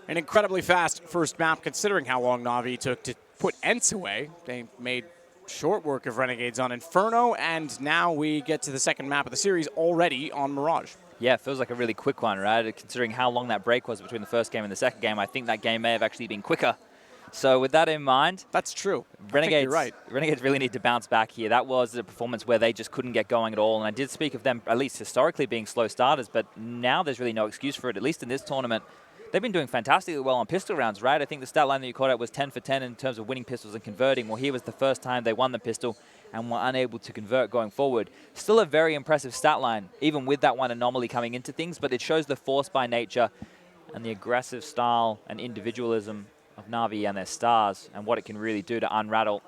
An incredibly fast first map, considering how long Na'Vi took to put ENCE away. They made short work of Renegades on Inferno, and now we get to the second map of the series already on Mirage. Yeah, it feels like a really quick one, right? Considering how long that break was between the first game and the second game, I think that game may have actually been quicker. So with that in mind, that's true. Renegades, you're right. Renegades really need to bounce back here. That was a performance where they just couldn't get going at all. And I did speak of them, at least historically, being slow starters, but now there's really no excuse for it, at least in this tournament. They've been doing fantastically well on pistol rounds, right? I think the stat line that you called out was 10 for 10 in terms of winning pistols and converting. Well, here was the first time they won the pistol and were unable to convert going forward. Still a very impressive stat line, even with that one anomaly coming into things, but it shows the force by nature and the aggressive style and individualism of Na'Vi and their stars and what it can really do to unrattle.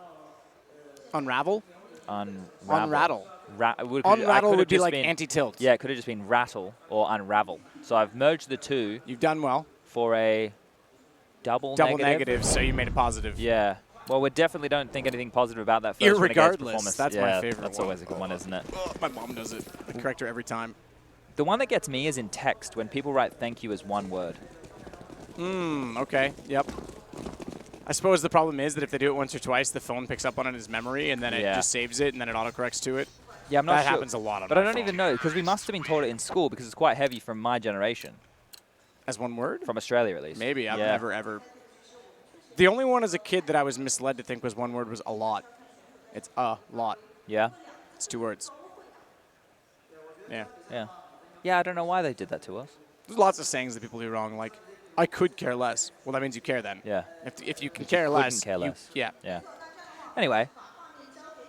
Unravel? Unrattle. Unrattle would be like anti-tilt. Yeah, it could have just been rattle or unravel. So I've merged the two. You've done well. For a double negative, so you made it positive. Yeah. Well, we definitely don't think anything positive about that first Renegades performance. That's my favorite That's always a good one, isn't it? Oh, my mom does it. I correct her every time. The one that gets me is in text, when people write thank you as one word. Okay. Yep. I suppose the problem is that if they do it once or twice, the phone picks up on it as memory, and then it just saves it, and then it autocorrects to it. Yeah, I'm not sure. That happens a lot on But I don't even know, because we must have been taught it in school, because it's quite heavy from my generation. As one word? From Australia, at least. Maybe. I've never, ever. The only one as a kid that I was misled to think was one word was a lot. It's a lot. Yeah? It's 2 words. Yeah. Yeah. Yeah, I don't know why they did that to us. There's lots of sayings that people do wrong, like, I could care less. Well, that means you care then. Yeah. If you can care less. Care less. Yeah. Anyway,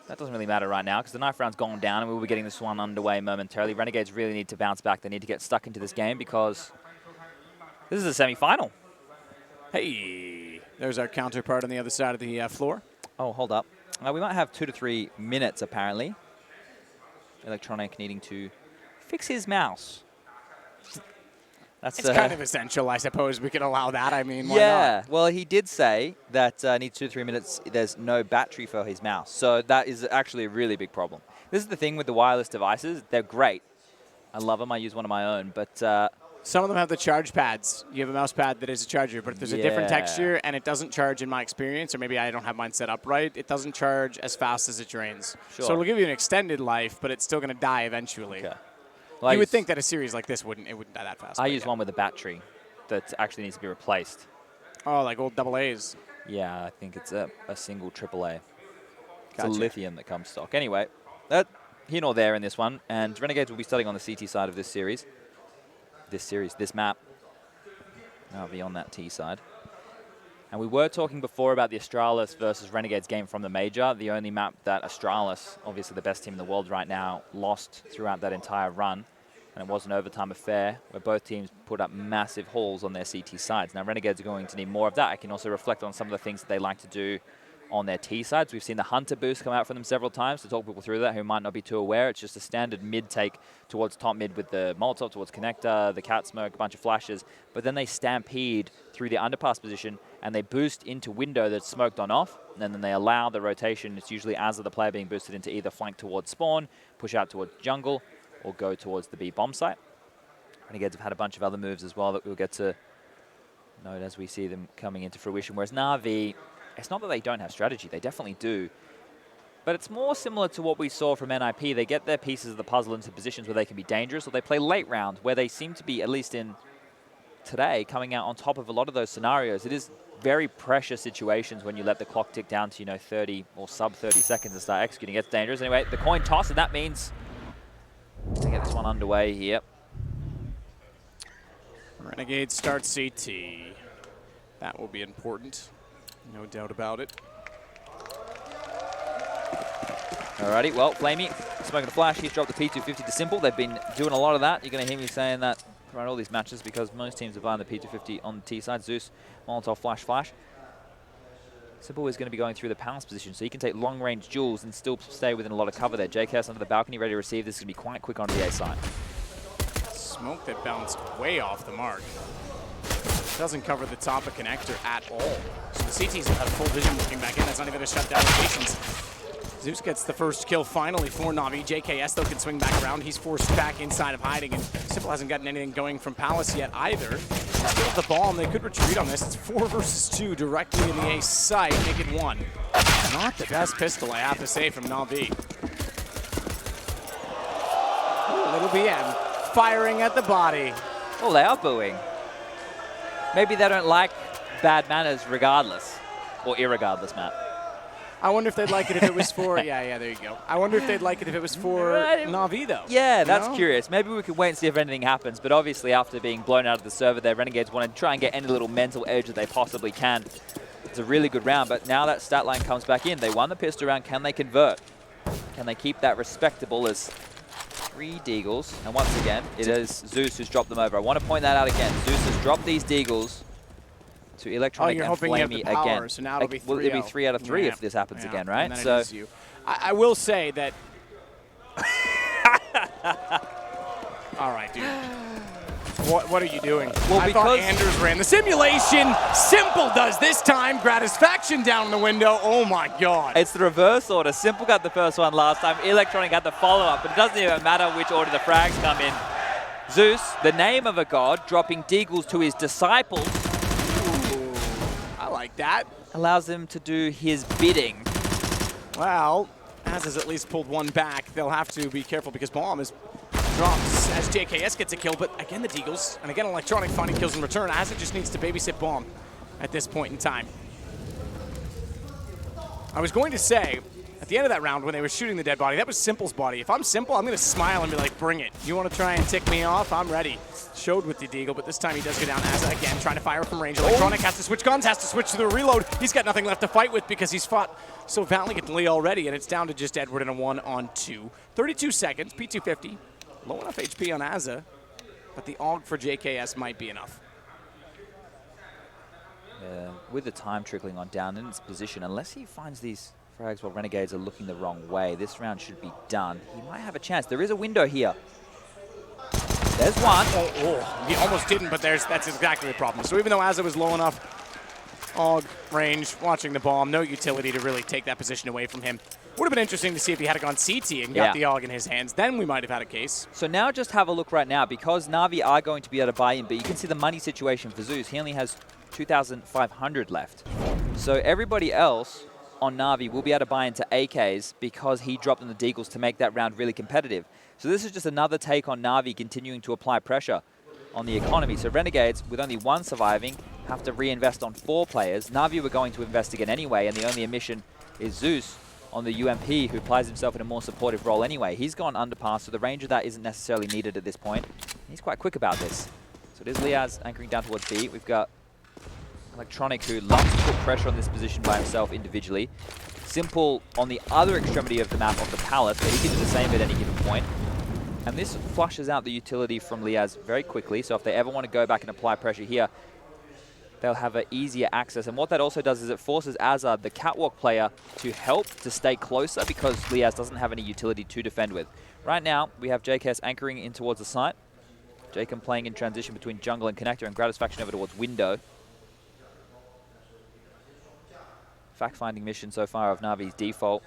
that doesn't really matter right now because the knife round's gone down and we'll be getting this one underway momentarily. Renegades really need to bounce back. They need to get stuck into this game because this is a semi-final. Hey, there's our counterpart on the other side of the floor. Oh, hold up. We might have 2 to 3 minutes, apparently. Electronic needing to fix his mouse. It's kind of essential, I suppose. We can allow that. I mean, why not? Well, he did say that needs 2 to 3 minutes. There's no battery for his mouse. So that is actually a really big problem. This is the thing with the wireless devices. They're great. I love them. I use one of my own. But some of them have the charge pads. You have a mouse pad that is a charger, but if there's a different texture and it doesn't charge in my experience, or maybe I don't have mine set up right, it doesn't charge as fast as it drains. Sure. So it'll give you an extended life, but it's still going to die eventually. Okay. Well, you would think that a series like this wouldn't die that fast. I use one with a battery that actually needs to be replaced. Oh, like old AA's. Yeah, I think it's a single AAA. It's Gotcha. a lithium that comes stock. Anyway, here nor there in this one, and Renegades will be starting on the CT side of this series. This map. I'll be on that T side. And we were talking before about the Astralis versus Renegades game from the Major, the only map that Astralis, obviously the best team in the world right now, lost throughout that entire run. And it was an overtime affair where both teams put up massive hauls on their CT sides. Now, Renegades are going to need more of that. I can also reflect on some of the things that they like to do on their T sides. We've seen the Hunter boost come out for them several times. To talk people through that who might not be too aware, it's just a standard mid take towards top mid with the Molotov, towards Connector, the Cat Smoke, a bunch of flashes. But then they stampede through the underpass position and they boost into window that's smoked on off. And then they allow the rotation. It's usually as of the player being boosted into either flank towards spawn, push out towards jungle, or go towards the B bomb site. Renegades have had a bunch of other moves as well that we'll get to note as we see them coming into fruition. Whereas Na'Vi, it's not that they don't have strategy, they definitely do. But it's more similar to what we saw from NIP. They get their pieces of the puzzle into positions where they can be dangerous, or they play late round, where they seem to be, at least in today, coming out on top of a lot of those scenarios. It is very precious situations when you let the clock tick down to, 30 or sub 30 seconds and start executing. It's dangerous. Anyway, the coin toss, and that means to get this one underway here. Renegade start CT. That will be important. No doubt about it. Alrighty, well, Flamey, smoking a flash. He's dropped the P250 to Simple. They've been doing a lot of that. You're going to hear me saying that throughout all these matches because most teams are buying the P250 on the T side. Zeus, Molotov, flash. Simple is going to be going through the pounce position, so he can take long-range duels and still stay within a lot of cover there. JKS under the balcony, ready to receive. This is going to be quite quick on the A side. Smoke that bounced way off the mark. Doesn't cover the top of connector at all. So the CTs have full vision looking back in. That's not even a shutdown locations. Zeus gets the first kill finally for Na'Vi. JKS, though, can swing back around. He's forced back inside of hiding, and Simple hasn't gotten anything going from Palace yet either. Still have the bomb. They could retreat on this. It's 4 versus 2 directly in the A site. Make it 1. Not the best pistol, I have to say, from Na'Vi. Little BM firing at the body. Well, they are booing. Maybe they don't like bad manners regardless. Or irregardless, Matt. I wonder if they'd like it if it was for... yeah, there you go. I wonder if they'd like it if it was for Na'Vi, though. Yeah, that's curious. Maybe we could wait and see if anything happens. But obviously, after being blown out of the server there, Renegades want to try and get any little mental edge that they possibly can. It's a really good round, but now that stat line comes back in. They won the pistol round. Can they convert? Can they keep that respectable as 3 Deagles? And once again, it is Zeus who's dropped them over. I want to point that out again. Zeus has dropped these Deagles to Electronic and Flamey again. So now it'll be 3 it'll be 3 out of 3 if this happens again, right? So I will say that... All right, dude. What are you doing? Well, I thought Anders ran the simulation. Simple does this time. Gratisfaction down the window. Oh my God. It's the reverse order. Simple got the first one last time. Electronic had the follow-up, but it doesn't even matter which order the frags come in. Zeus, the name of a god, dropping Deagles to his disciples. Ooh, I like that. Allows him to do his bidding. Well, Az has at least pulled one back. They'll have to be careful because bomb is drops as JKS gets a kill, but again the Deagles, and again Electronic finding kills in return. Az just needs to babysit bomb at this point in time. I was going to say, at the end of that round when they were shooting the dead body, that was Simple's body. If I'm Simple, I'm going to smile and be like, bring it. You want to try and tick me off? I'm ready. Showed with the Deagle, but this time he does go down. Az again trying to fire from range. Electronic has to switch guns, has to switch to the reload. He's got nothing left to fight with because he's fought so valiantly already, and it's down to just Edward and a 1-on-2. 32 seconds, P250. Low enough HP on Azza, but the AUG for JKS might be enough. With the time trickling on down in its position, unless he finds these frags while Renegades are looking the wrong way, this round should be done. He might have a chance. There is a window here. There's one. Oh, he almost didn't, but that's exactly the problem. So even though Azza was low enough, AUG range, watching the bomb, no utility to really take that position away from him. Would have been interesting to see if he had gone CT and got the AUG in his hands. Then we might have had a case. So now just have a look right now, because Na'Vi are going to be able to buy in, but you can see the money situation for Zeus. He only has 2,500 left. So everybody else on Na'Vi will be able to buy into AKs because he dropped in the Deagles to make that round really competitive. So this is just another take on Na'Vi continuing to apply pressure on the economy. So Renegades, with only 1 surviving, have to reinvest on 4 players. Na'Vi were going to invest again anyway, and the only omission is Zeus on the UMP, who applies himself in a more supportive role anyway. He's gone underpass, so the range of that isn't necessarily needed at this point. He's quite quick about this. So it is Liaz anchoring down towards B. We've got Electronic, who loves to put pressure on this position by himself individually. Simple on the other extremity of the map of the Palace, but he can do the same at any given point. And this flushes out the utility from Liaz very quickly, so if they ever want to go back and apply pressure here, they'll have an easier access. And what that also does is it forces Azad, the catwalk player, to help to stay closer because Liaz doesn't have any utility to defend with. Right now, we have JKS anchoring in towards the site. Jacob playing in transition between jungle and connector, and Gratisfaction over towards window. Fact-finding mission so far of Na'Vi's default.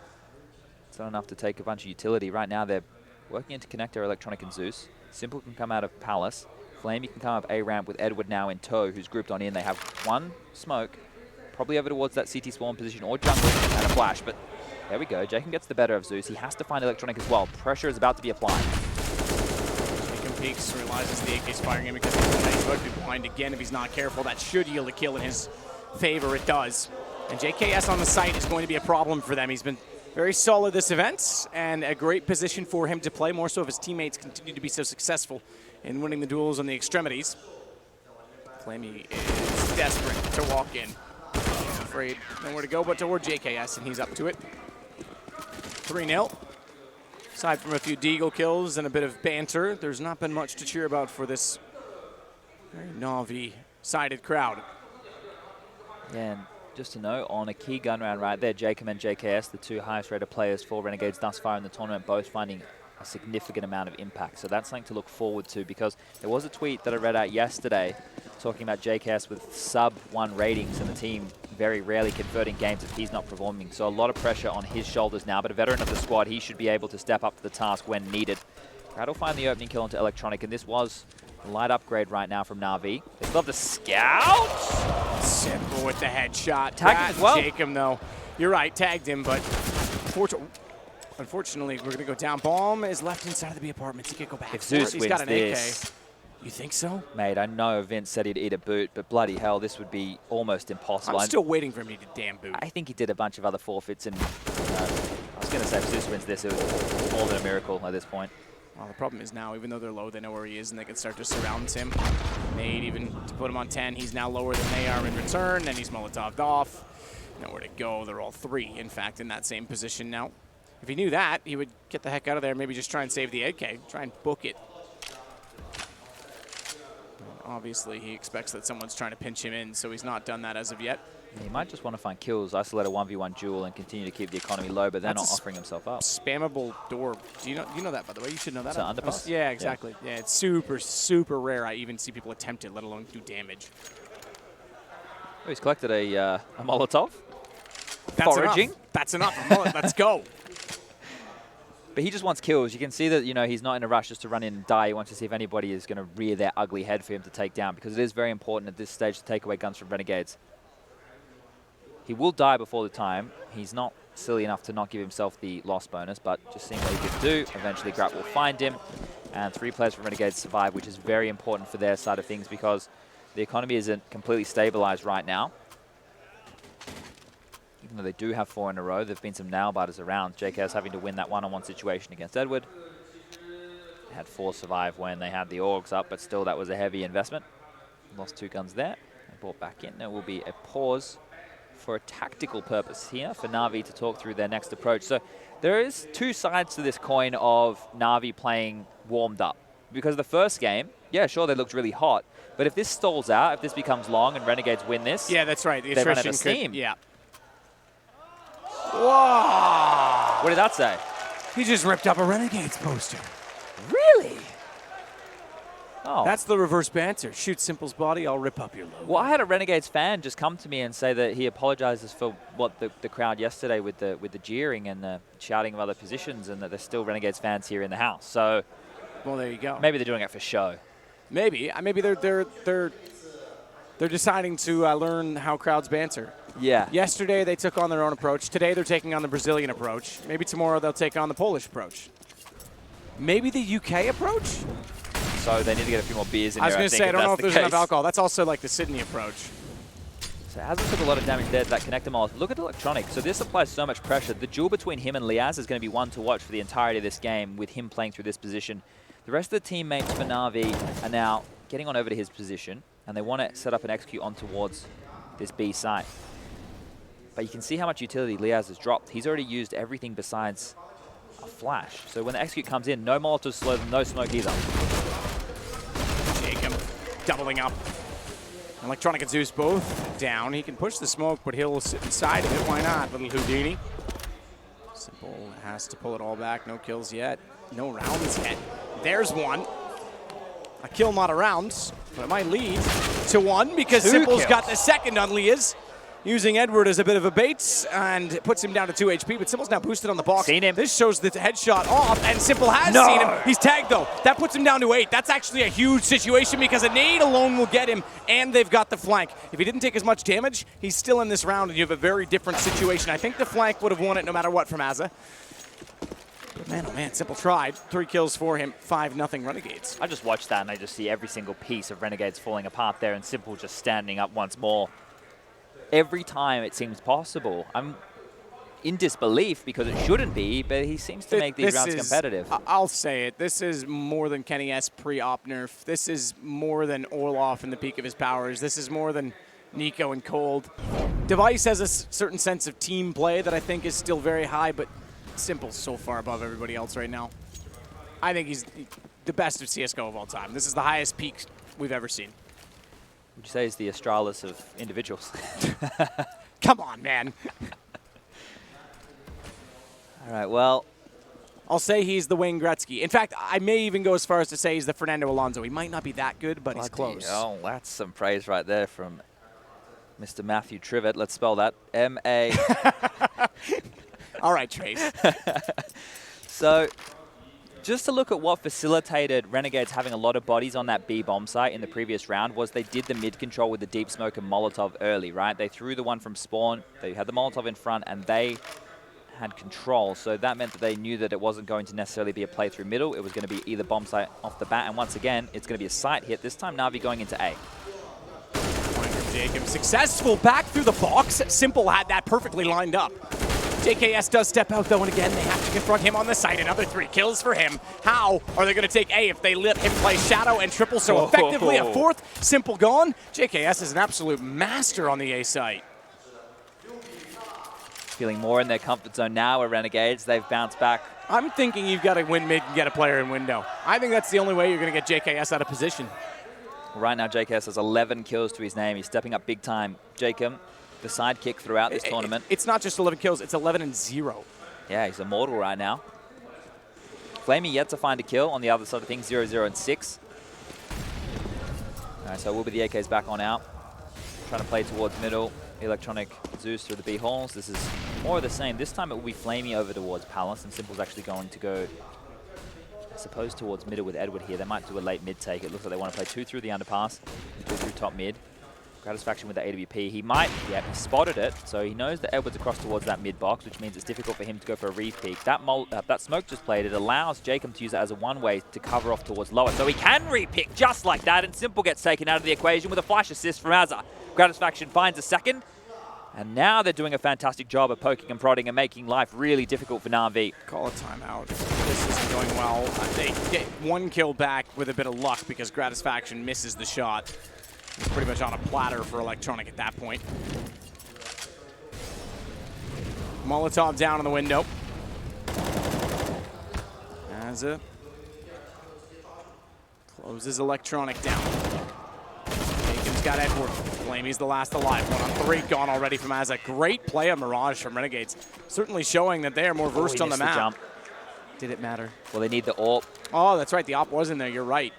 It's not enough to take a bunch of utility. Right now, they're working into connector, Electronic and Zeus. Simple can come out of Palace. Flamey can come up A-ramp with Edward now in tow, who's grouped on in. They have 1 smoke, probably over towards that CT spawn position or jungle, and a flash. But there we go. Jacob gets the better of Zeus. He has to find Electronic as well. Pressure is about to be applied. Jacob peeks, realizes the AK's firing him because he's about to be blind again if he's not careful. That should yield a kill in his favor. It does. And JKS on the site is going to be a problem for them. He's been very solid this event, and a great position for him to play, more so if his teammates continue to be so successful in winning the duels on the extremities. Flamey is desperate to walk in. He's afraid nowhere to go but toward JKS, and he's up to it. 3-0. Aside from a few Deagle kills and a bit of banter, there's not been much to cheer about for this very Na'Vi-sided crowd. Yeah, and just to know, on a key gun round right there, Jacob and JKS, the 2 highest rated players for Renegades thus far in the tournament, both finding a significant amount of impact. So that's something to look forward to, because there was a tweet that I read out yesterday talking about JKS with sub-1 ratings and the team very rarely converting games if he's not performing. So a lot of pressure on his shoulders now, but a veteran of the squad, he should be able to step up to the task when needed. Crowd will find the opening kill onto Electronic, and this was Light upgrade right now from Na'Vi. They still have the scout. Simple with the headshot. Tagged him as well. Jacob, though. You're right, tagged him, but unfortunately, we're going to go down. Bomb is left inside of the B apartments. He can't go back. If Zeus He's wins got an this, AK. You think so? mate, I know Vince said he'd eat a boot, but bloody hell, this would be almost impossible. I'm still waiting for him to eat a damn boot. I think he did a bunch of other forfeits, and I was going to say if Zeus wins this, it was more than a miracle at this point. Well, the problem is now, even though they're low, they know where he is, and they can start to surround him. Nade even to put him on 10. He's now lower than they are in return, and he's Molotov'd off. Nowhere to go. They're all three, in fact, in that same position now. If he knew that, he would get the heck out of there, maybe just try and save the AK, try and book it. And obviously, he expects that someone's trying to pinch him in, so he's not done that as of yet. He might just want to find kills, isolate a 1v1 duel, and continue to keep the economy low, but they're That's not offering himself up. Spammable door. Do you know that, by the way? You should know that. Is that underpass? Yeah, exactly. Yeah, it's super, super rare I even see people attempt it, let alone do damage. Oh, he's collected a Molotov. That's Foraging. Enough. That's enough. Let's go. But he just wants kills. You can see that, he's not in a rush just to run in and die. He wants to see if anybody is going to rear their ugly head for him to take down, because it is very important at this stage to take away guns from Renegades. He will die before the time. He's not silly enough to not give himself the loss bonus, but just seeing what he can do. Eventually, Grat will find him, and 3 players from Renegades survive, which is very important for their side of things because the economy isn't completely stabilized right now. Even though they do have 4 in a row, there have been some nail-biters around. JKS having to win that one-on-one situation against Edward. They had 4 survive when they had the Orgs up, but still that was a heavy investment. Lost 2 guns there. They brought back in. There will be a pause for a tactical purpose here for Na'Vi to talk through their next approach. So there is 2 sides to this coin of Na'Vi playing warmed up. Because the first game, yeah, sure, they looked really hot. But if this stalls out, if this becomes long and Renegades win this, yeah, that's right. The they run out attrition of steam. Yeah. Whoa! What did that say? He just ripped up a Renegades poster. Really? Oh. That's the reverse banter. Shoot Simple's body, I'll rip up your logo. Well, I had a Renegades fan just come to me and say that he apologizes for what the crowd yesterday with the jeering and the shouting of other positions, and that there's still Renegades fans here in the house. So, well, there you go. Maybe they're doing it for show. Maybe they're deciding to learn how crowds banter. Yeah. Yesterday they took on their own approach. Today they're taking on the Brazilian approach. Maybe tomorrow they'll take on the Polish approach. Maybe the UK approach. So they need to get a few more beers in I was there. going to say, I don't know if there's enough alcohol. That's also like the Sydney approach. So Azza took a lot of damage there to that connector molotov. Look at Electronic. So this applies so much pressure. The duel between him and Liaz is going to be one to watch for the entirety of this game, with him playing through this position. The rest of the teammates for Na'Vi are now getting on over to his position, and they want to set up and execute on towards this B site. But you can see how much utility Liaz has dropped. He's already used everything besides a flash. So when the execute comes in, no Molotov slow, no smoke either. Jacob doubling up. Electronic and Zeus both down. He can push the smoke, but he'll sit inside of it. Why not, little Houdini? Simple has to pull it all back. No kills yet. No rounds yet. There's one. A kill, not a round, but it might lead to one because Simple's got the second on Liaz. Using Edward as a bit of a bait, and it puts him down to 2 HP, but Simple's now boosted on the box. Seen him. This shows the headshot off, and Simple has seen him. He's tagged, though. That puts him down to 8. That's actually a huge situation because a nade alone will get him, and they've got the flank. If he didn't take as much damage, he's still in this round, and you have a very different situation. I think the flank would have won it no matter what from Azza. But man, oh man, Simple tried. 3 kills for him, 5-0 Renegades. I just watched that, and I just see every single piece of Renegades falling apart there, and Simple just standing up once more. Every time it seems possible. I'm in disbelief because it shouldn't be, but he seems to make these rounds competitive. I'll say it. This is more than Kenny S pre-op nerf. This is more than Orloff in the peak of his powers. This is more than Nico and Cold. Device has a certain sense of team play that I think is still very high, but Simple's so far above everybody else right now. I think he's the best of CSGO of all time. This is the highest peak we've ever seen. Would you say he's the Astralis of individuals? Come on, man. All right, well. I'll say he's the Wayne Gretzky. In fact, I may even go as far as to say he's the Fernando Alonso. He might not be that good, but he's close. Oh, that's some praise right there from Mr. Matthew Trivet. Let's spell that. M-A. All right, Trace. So Just to look at what facilitated Renegades having a lot of bodies on that B bomb site in the previous round was they did the mid control with the deep smoke and Molotov early, right? They threw the one from spawn, they had the Molotov in front, and they had control. So that meant that they knew that it wasn't going to necessarily be a play through middle. It was going to be either bomb site off the bat, and once again, it's going to be a site hit. This time, Na'Vi going into A. Jacob successful back through the box. Simple had that perfectly lined up. JKS does step out though, and again, they have to confront him on the site. Another 3 kills for him. How are they going to take A if they let him play Shadow and Triple so effectively? A 4th, Simple gone. JKS is an absolute master on the A site. Feeling more in their comfort zone now are Renegades. They've bounced back. I'm thinking you've got to win mid and get a player in window. I think that's the only way you're going to get JKS out of position. Right now, JKS has 11 kills to his name. He's stepping up big time. Jacob, the sidekick throughout this tournament. It's not just 11 kills, it's 11-0. Yeah, he's immortal right now. Flamey yet to find a kill on the other side of things, 0-0-6. All right, so it will be the AKs back on out. Trying to play towards middle. Electronic Zeus through the B halls. This is more of the same. This time it will be Flamey over towards Palace, and Simple's actually going to go, I suppose, towards middle with Edward here. They might do a late mid take. It looks like they want to play 2 through the underpass, 2 through top mid. Gratisfaction with the AWP. He might, yeah, he spotted it, so he knows that Edward's across towards that mid box, which means it's difficult for him to go for a re-peek. That smoke just played, it allows Jacob to use it as a one-way to cover off towards lower, so he can re-pick just like that, and Simple gets taken out of the equation with a flash assist from Azza. Gratisfaction finds a second, and now they're doing a fantastic job of poking and prodding and making life really difficult for Na'Vi. Call a timeout. This isn't going well. They get 1 kill back with a bit of luck because Gratisfaction misses the shot. It's pretty much on a platter for Electronic at that point. Molotov down in the window. Azza closes Electronic down. Jacob's got Edward. Flamey's the last alive. 1 on 3 gone already from Azza. Great play of Mirage from Renegades. Certainly showing that they are more versed on the map. Jump. Did it matter? Well, they need the AWP. Oh, that's right. The op was in there. You're right.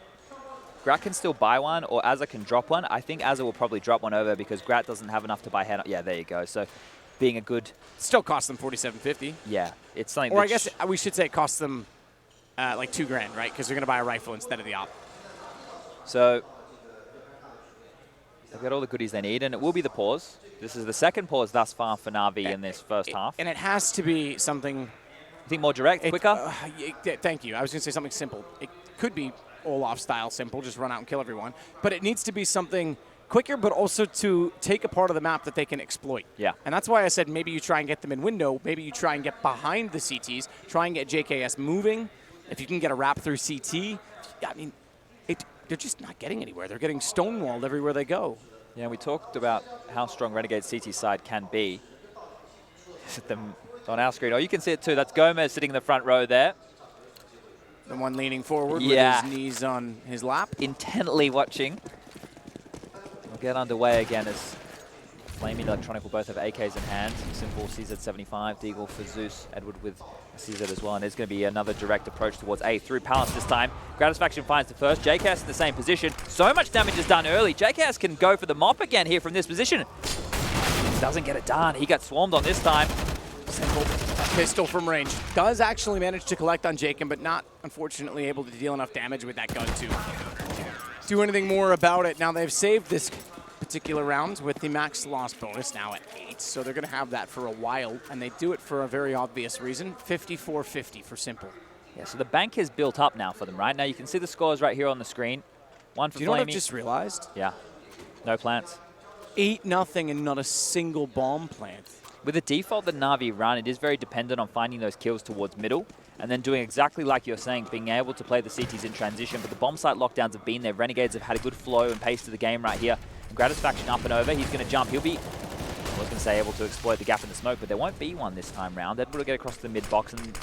Grat can still buy one, or Azza can drop one. I think Azza will probably drop one over because Grat doesn't have enough to buy head. Yeah, there you go. So being a good... Still costs them $47.50. Yeah, it's something Or I guess we should say it costs them like $2 grand, right? Because they're going to buy a rifle instead of the op. So they've got all the goodies they need, and it will be the pause. This is the second pause thus far for Na'Vi in this first half. And it has to be something... You think more direct, quicker? Thank you. I was going to say something simple. It could be Olaf style simple, just run out and kill everyone. But it needs to be something quicker, but also to take a part of the map that they can exploit. Yeah. And that's why I said maybe you try and get them in window, maybe you try and get behind the CTs, try and get JKS moving. If you can get a wrap through CT, I mean, they're just not getting anywhere. They're getting stonewalled everywhere they go. Yeah, we talked about how strong Renegade's CT side can be. On our screen. Oh, you can see it too. That's Gomez sitting in the front row there. The one leaning forward with his knees on his lap. Intently watching. We'll get underway again as Flamey and Electronic will both have AKs in hand. Simple CZ75, Deagle for Zeus, Edward with CZ as well. And there's going to be another direct approach towards A through Palace this time. Gratisfaction finds the first. JKS in the same position. So much damage is done early. JKS can go for the mop again here from this position. Doesn't get it done. He got swarmed on this time. Simple. Pistol from range. Does actually manage to collect on Jacob, but not, unfortunately, able to deal enough damage with that gun to do anything more about it. Now, they've saved this particular round with the max loss bonus now at 8, so they're going to have that for a while, and they do it for a very obvious reason. 54-50 for Simple. Yeah, so the bank has built up now for them, right? Now, you can see the scores right here on the screen. One for Flamey. Do you know what I've just realized? Yeah. No plants. 8-0 and not a single bomb plant. With the default that Na'Vi run, it is very dependent on finding those kills towards middle and then doing exactly like you're saying, being able to play the CTs in transition. But the bomb site lockdowns have been there. Renegades have had a good flow and pace to the game right here. And Gratisfaction up and over. He's going to jump. He'll be, I was going to say, able to exploit the gap in the smoke, but there won't be one this time round. Edward will get across the mid box, and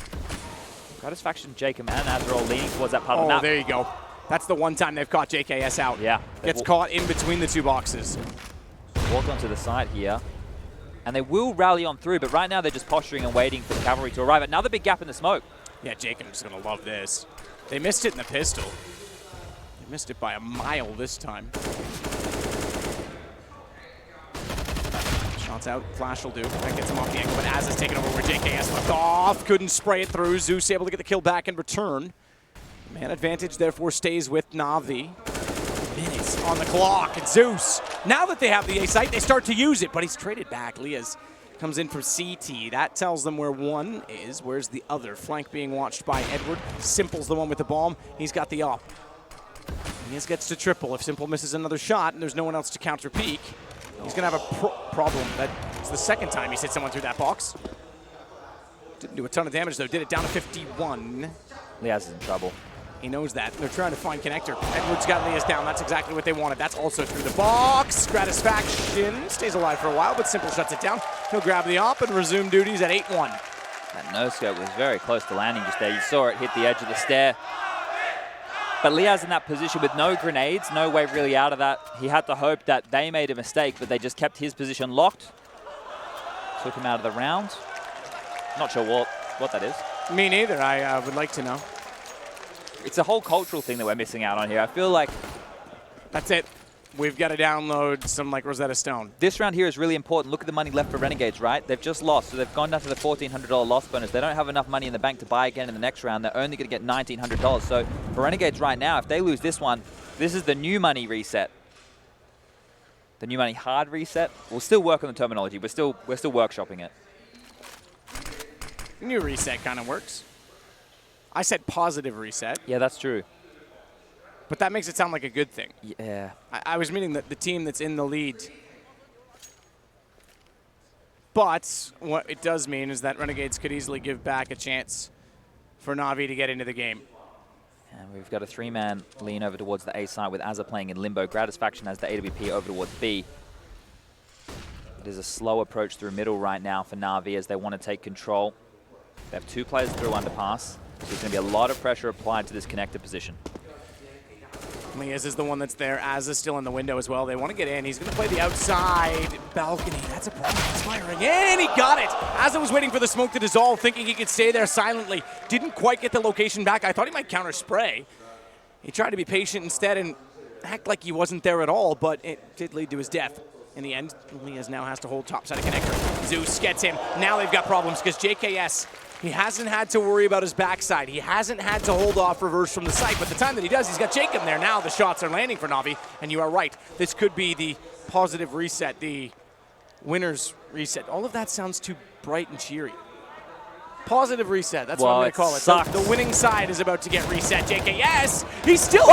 Gratisfaction, Jacob, and Azrael leaning towards that part of the map. Oh, there you go. That's the one time they've caught JKS out. Yeah. Gets caught in between the 2 boxes. Walk onto the side here. And they will rally on through, but right now they're just posturing and waiting for the cavalry to arrive. Another big gap in the smoke. Yeah, Jacob's going to love this. They missed it in the pistol. They missed it by a mile this time. Shots out. Flash will do. That gets him off the angle, but Az is taking over where JKS left off. Couldn't spray it through. Zeus able to get the kill back in return. And advantage, therefore, stays with Na'Vi. Minutes on the clock. And Zeus, now that they have the A site, they start to use it, but he's traded back. Liaz comes in for CT. That tells them where one is. Where's the other? Flank being watched by Edward. Simple's the one with the bomb. He's got the op. Liaz gets to triple. If Simple misses another shot and there's no one else to counter peek, he's going to have a problem. That's the second time he's hit someone through that box. Didn't do a ton of damage, though. Did it down to 51. Liaz is in trouble. He knows that. They're trying to find connector. Edwards got Liaz down. That's exactly what they wanted. That's also through the box. Gratisfaction stays alive for a while, but Simple shuts it down. He'll grab the op and resume duties at 8-1. That no-scope was very close to landing just there. You saw it hit the edge of the stair. But Liaz in that position with no grenades, no way really out of that. He had to hope that they made a mistake, but they just kept his position locked. Took him out of the round. Not sure what that is. Me neither. I would like to know. It's a whole cultural thing that we're missing out on here. I feel like that's it. We've got to download some like Rosetta Stone. This round here is really important. Look at the money left for Renegades, right? They've just lost, so they've gone down to the $1,400 loss bonus. They don't have enough money in the bank to buy again in the next round. They're only going to get $1,900. So for Renegades right now, if they lose this one, this is the new money reset. The new money hard reset. We'll still work on the terminology. We're still workshopping it. New reset kind of works. I said positive reset. Yeah, that's true. But that makes it sound like a good thing. Yeah. I was meaning the team that's in the lead. But what it does mean is that Renegades could easily give back a chance for Na'Vi to get into the game. And we've got a three-man lean over towards the A side with Azza playing in limbo. Gratisfaction has the AWP over towards B. It is a slow approach through middle right now for Na'Vi as they want to take control. They have two players through underpass, so there's going to be a lot of pressure applied to this connector position. Liaz is the one that's there. Azza's still in the window as well. They want to get in. He's going to play the outside balcony. That's a problem. He's firing in. He got it. Azza was waiting for the smoke to dissolve, thinking he could stay there silently. Didn't quite get the location back. I thought he might counter spray. He tried to be patient instead and act like he wasn't there at all, but it did lead to his death. In the end, Liaz now has to hold top side of connector. Zeus gets him. Now they've got problems because JKS, he hasn't had to worry about his backside. He hasn't had to hold off reverse from the site, but the time that he does, he's got Jacob there. Now the shots are landing for Na'Vi, and you are right. This could be the positive reset, the winner's reset. All of that sounds too bright and cheery. Positive reset, that's what I'm going to call it. So the winning side is about to get reset. JKS, he still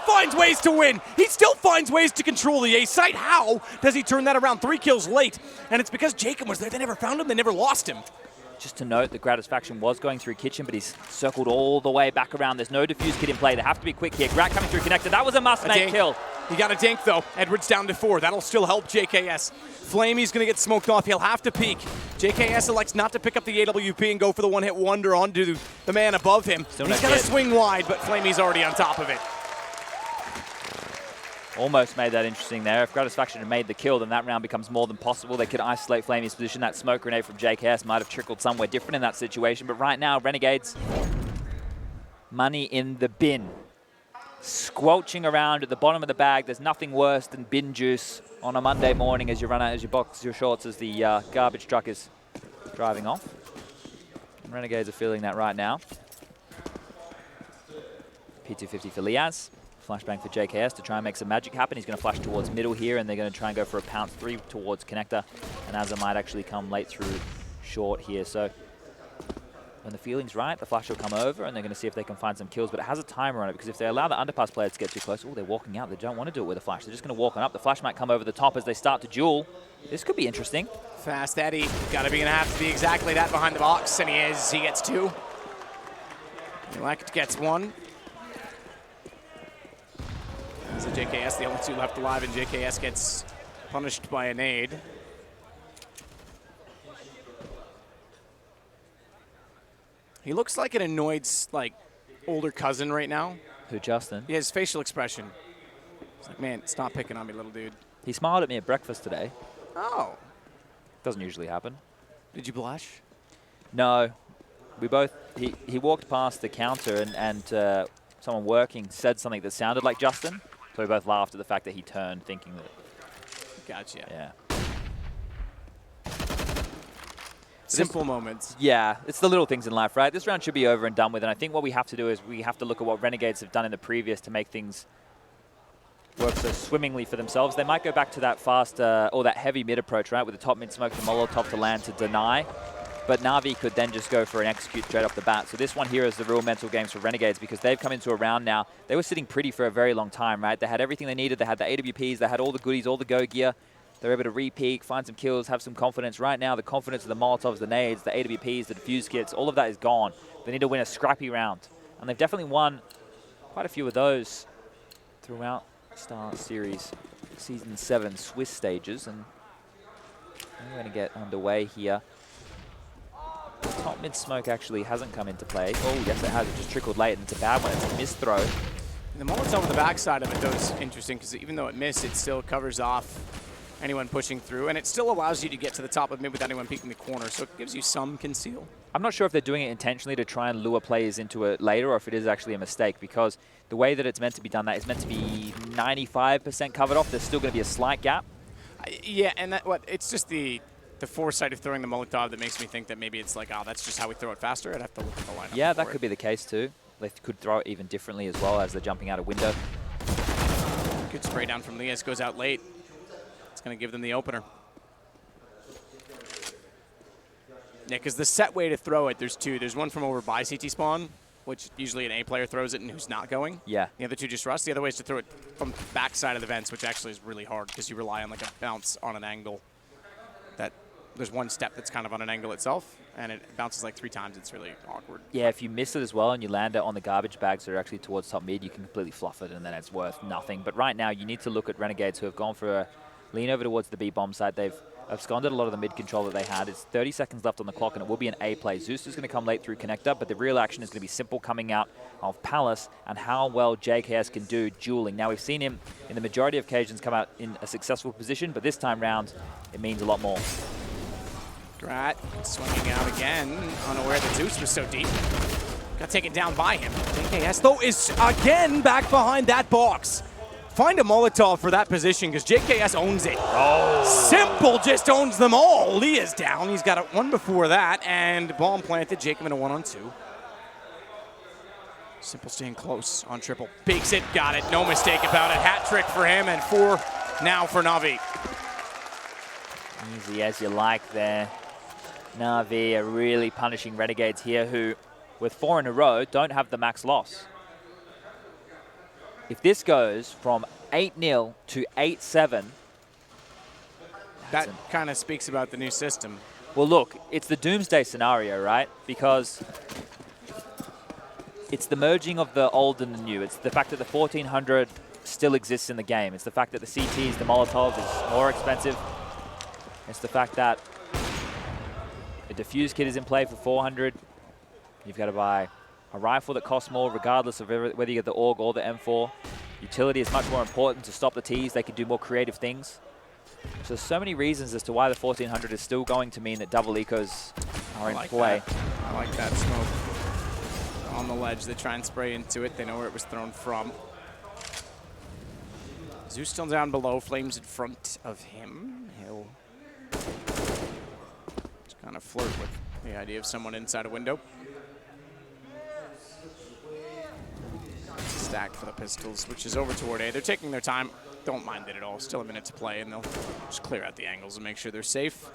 finds ways to win. He still finds ways to control the A site. How does he turn that around? 3 kills late, and it's because Jacob was there. They never found him. They never lost him. Just to note, the Gratisfaction was going through kitchen, but he's circled all the way back around. There's no defuse kit in play. They have to be quick here. Grat coming through connector. That was a must-make kill. He got a dink, though. Edwards down to 4. That'll still help JKS. Flamey's going to get smoked off. He'll have to peek. JKS elects not to pick up the AWP and go for the one-hit wonder onto the man above him. He's got to swing wide, but Flamey's already on top of it. Almost made that interesting there. If Gratisfaction had made the kill, then that round becomes more than possible. They could isolate Flamey's position. That smoke grenade from JKS might have trickled somewhere different in that situation. But right now, Renegades, money in the bin. Squelching around at the bottom of the bag. There's nothing worse than bin juice on a Monday morning as you run out, as you box your shorts as the garbage truck is driving off. And Renegades are feeling that right now. P250 for Liaz. Flashbang for JKS to try and make some magic happen. He's going to flash towards middle here, and they're going to try and go for a pounce 3 towards connector. And Azza might actually come late through short here. So when the feeling's right, the flash will come over, and they're going to see if they can find some kills. But it has a timer on it, because if they allow the underpass players to get too close, oh, they're walking out. They don't want to do it with a flash. They're just going to walk on up. The flash might come over the top as they start to duel. This could be interesting. Fast Eddie. Got to be going to have to be exactly that behind the box, and he is. He gets 2. Elect gets 1. So JKS, the only 2 left alive, and JKS gets punished by a nade. He looks like an annoyed, older cousin right now. Who, Justin? Yeah, his facial expression. It's like, man, stop picking on me, little dude. He smiled at me at breakfast today. Oh. Doesn't usually happen. Did you blush? No. We both, he walked past the counter and someone working said something that sounded like Justin. So we both laughed at the fact that he turned thinking that. Gotcha. Yeah. Simple moments. Yeah, it's the little things in life, right? This round should be over and done with, and I think what we have to do is we have to look at what Renegades have done in the previous to make things work so swimmingly for themselves. They might go back to that fast or that heavy mid approach, right, with the top mid smoke, the Molotov to land to deny. But Na'Vi could then just go for an execute straight off the bat. So this one here is the real mental games for Renegades because they've come into a round now. They were sitting pretty for a very long time, right? They had everything they needed. They had the AWPs. They had all the goodies, all the go gear. They're able to re-peak, find some kills, have some confidence. Right now, the confidence of the Molotovs, the nades, the AWPs, the defuse kits, all of that is gone. They need to win a scrappy round. And they've definitely won quite a few of those throughout Star Series Season 7 Swiss stages. And we're going to get underway here. The top mid smoke actually hasn't come into play. Oh, yes, it has. It just trickled late, and it's a bad one. It's a missed throw. The Molotov on the backside of it, though, is interesting because even though it missed, it still covers off anyone pushing through, and it still allows you to get to the top of mid without anyone peeking the corner, so it gives you some conceal. I'm not sure if they're doing it intentionally to try and lure players into it later or if it is actually a mistake because the way that it's meant to be done, that is meant to be 95% covered off. There's still going to be a slight gap. Yeah, and it's just the foresight of throwing the Molotov that makes me think that maybe it's like, oh, that's just how we throw it faster. I'd have to look at the lineup. Yeah, that could be the case too. They could throw it even differently as well as they're jumping out a window. Good spray down from Lias, goes out late. It's going to give them the opener. Yeah, because the set way to throw it, there's two. There's one from over by CT spawn, which usually an A player throws it and who's not going. Yeah. The other two just rush. The other way is to throw it from the backside of the vents, which actually is really hard because you rely on like a bounce on an angle. That there's one step that's kind of on an angle itself, and it bounces like 3 times. It's really awkward. Yeah, if you miss it as well and you land it on the garbage bags that are actually towards top mid, you can completely fluff it and then it's worth nothing. But right now, you need to look at Renegades who have gone for a lean over towards the B-bomb side. They've absconded a lot of the mid control that they had. It's 30 seconds left on the clock, and it will be an A play. Zeus is going to come late through connector, but the real action is going to be simple coming out of Palace and how well JKS can do dueling. Now, we've seen him in the majority of occasions come out in a successful position, but this time round, it means a lot more. Grat swinging out again, unaware that Zeus was so deep. Got taken down by him. JKS, though, is again back behind that box. Find a Molotov for that position because JKS owns it. Oh. Simple just owns them all. Lia's down. He's got one before that, and bomb planted. Jacob in a 1-on-2. Simple staying close on triple. Peeks it, got it. No mistake about it. Hat trick for him, and 4 now for Na'Vi. Easy as you like there. Na'Vi are really punishing Renegades here who, with 4 in a row, don't have the max loss. If this goes from 8-0 to 8-7... That kind of speaks about the new system. Well, look, it's the doomsday scenario, right? Because it's the merging of the old and the new. It's the fact that the 1400 still exists in the game. It's the fact that the CTs, the Molotovs, is more expensive. It's the fact that the defuse kit is in play for 400. You've got to buy a rifle that costs more regardless of whether you get the AUG or the M4. Utility is much more important to stop the Ts. They can do more creative things. So there's so many reasons as to why the 1400 is still going to mean that double ecos are in play. I like that smoke on the ledge. They try and spray into it. They know where it was thrown from. Zeus still down below. Flames in front of him. He'll just kind of flirt with the idea of someone inside a window. Stacked for the pistols, which is over toward A. They're taking their time. Don't mind it at all. Still a minute to play, and they'll just clear out the angles and make sure they're safe.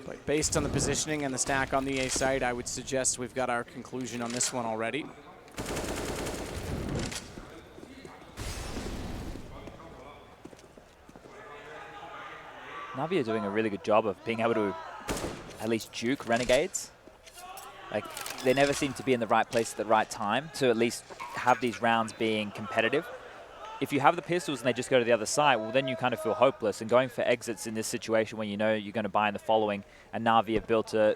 But based on the positioning and the stack on the A side, I would suggest we've got our conclusion on this one already. Na'Vi are doing a really good job of being able to at least juke Renegades. Like, they never seem to be in the right place at the right time to at least have these rounds being competitive. If you have the pistols and they just go to the other side, well, then you kind of feel hopeless. And going for exits in this situation when you know you're going to buy in the following, and Na'Vi have built a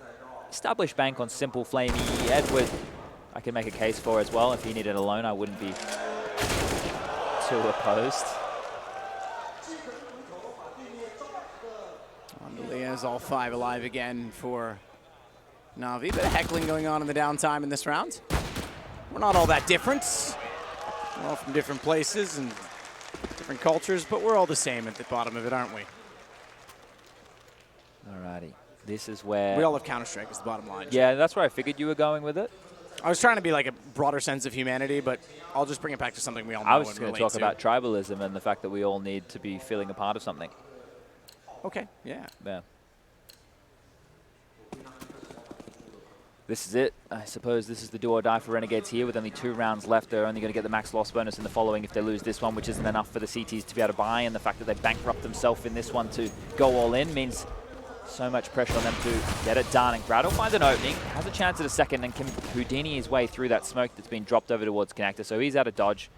established bank on simple, flamey Edward, I can make a case for as well. If he needed a loan, I wouldn't be too opposed. Andalia's all 5 alive again for Na'Vi. Bit of heckling going on in the downtime in this round. We're not all that different. We're all from different places and different cultures, but we're all the same at the bottom of it, aren't we? Alrighty. this is where... We all have Counter-Strike is the bottom line. Yeah, that's where I figured you were going with it. I was trying to be like a broader sense of humanity, but I'll just bring it back to something we all know. I was and just going to relate talk about tribalism and the fact that we all need to be feeling a part of something. Okay, yeah. Yeah. This is it. I suppose this is the do or die for Renegades here with only 2 rounds left. They're only going to get the max loss bonus in the following if they lose this one, which isn't enough for the CTs to be able to buy. And the fact that they bankrupt themselves in this one to go all in means so much pressure on them to get it done. And Grado finds an opening, has a chance at a second, and can Houdini his way through that smoke that's been dropped over towards Connector. So he's out of dodge,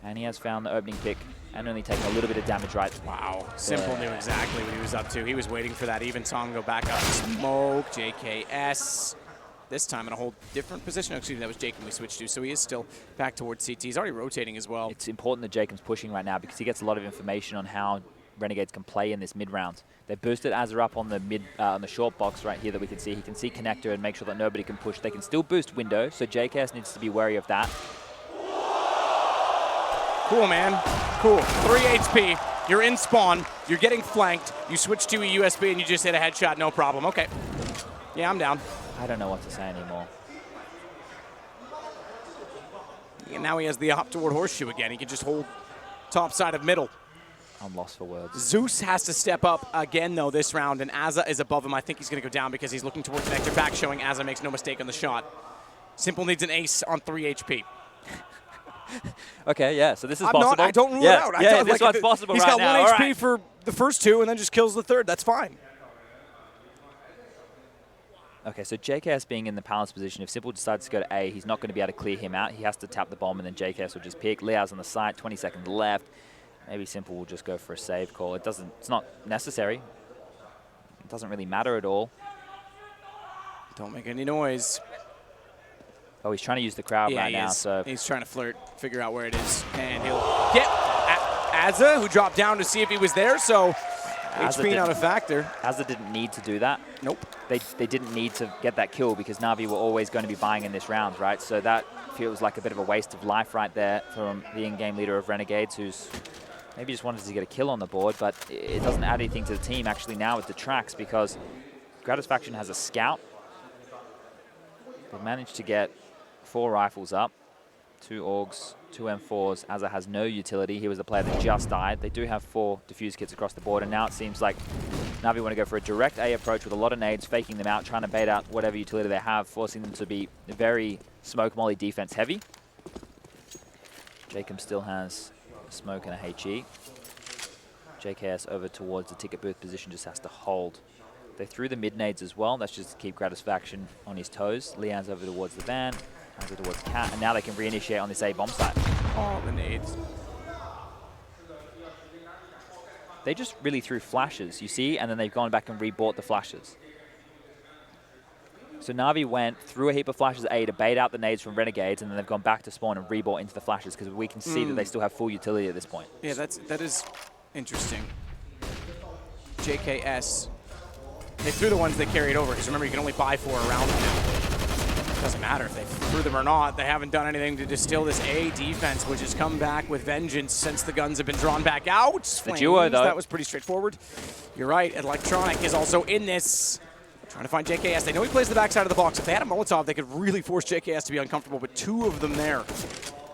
and he has found the opening pick and only taken a little bit of damage right. Wow, Simple knew exactly what he was up to. He was waiting for that even song go back up. Smoke, JKS. This time in a whole different position. Actually, that was Jacob we switched to, so he is still back towards CT. He's already rotating as well. It's important that Jacob's pushing right now because he gets a lot of information on how Renegades can play in this mid-round. They boosted Azza up on the on the short box right here that we can see. He can see Connector and make sure that nobody can push. They can still boost Window, so JKS needs to be wary of that. Cool, man. Cool. 3 HP. You're in spawn. You're getting flanked. You switch to a USB and you just hit a headshot. No problem. Okay. Yeah, I'm down. I don't know what to say anymore. And now he has the op toward Horseshoe again. He can just hold top side of middle. I'm lost for words. Zeus has to step up again, though, this round, and Azza is above him. I think he's going to go down because he's looking towards Connector back, showing Azza makes no mistake on the shot. Simple needs an ace on 3 HP. Okay, yeah, so this is possible. I don't rule it out. This one's possible right now. He's got 1 HP right. for the first 2 and then just kills the 3rd. That's fine. Okay, so JKS being in the Palace position, if Simple decides to go to A, he's not going to be able to clear him out. He has to tap the bomb, and then JKS will just pick. Liao's on the side, 20 seconds left. Maybe Simple will just go for a save call. It's not necessary. It doesn't really matter at all. Don't make any noise. Oh, he's trying to use the crowd right now. So he's trying to flirt, figure out where it is, and he'll get Azza, who dropped down to see if he was there. So HP not a factor. Azza didn't need to do that. Nope. They didn't need to get that kill because Na'Vi were always going to be buying in this round, right? So that feels like a bit of a waste of life right there from the in-game leader of Renegades, who's maybe just wanted to get a kill on the board, but it doesn't add anything to the team actually now. It detracts because Gratis Faction has a scout. They've managed to get 4 rifles up, 2 AUGs, 2 M4s. Azza has no utility. He was the player that just died. They do have 4 defuse kits across the board, and now it seems like Na'Vi want to go for a direct A approach with a lot of nades, faking them out, trying to bait out whatever utility they have, forcing them to be very smoke molly defense heavy. Jacob still has a smoke and a HE. JKS over towards the ticket booth position just has to hold. They threw the mid nades as well. That's just to keep Gratis Faction on his toes. Leon's over towards the van, over towards Cat, and now they can reinitiate on this A bomb site. Oh, the nades. They just really threw flashes, you see, and then they've gone back and rebought the flashes. So Na'Vi went through a heap of flashes at A to bait out the nades from Renegades, and then they've gone back to spawn and rebought into the flashes because we can see that they still have full utility at this point. Yeah, that is interesting. JKS. They threw the ones they carried over because remember you can only buy 4 around them now. Doesn't matter if they threw them or not. They haven't done anything to distill this A defense, which has come back with vengeance since the guns have been drawn back out. The duo, though. That was pretty straightforward. You're right. Electronic is also in this. Trying to find JKS. They know he plays the backside of the box. If they had a Molotov, they could really force JKS to be uncomfortable, but 2 of them there.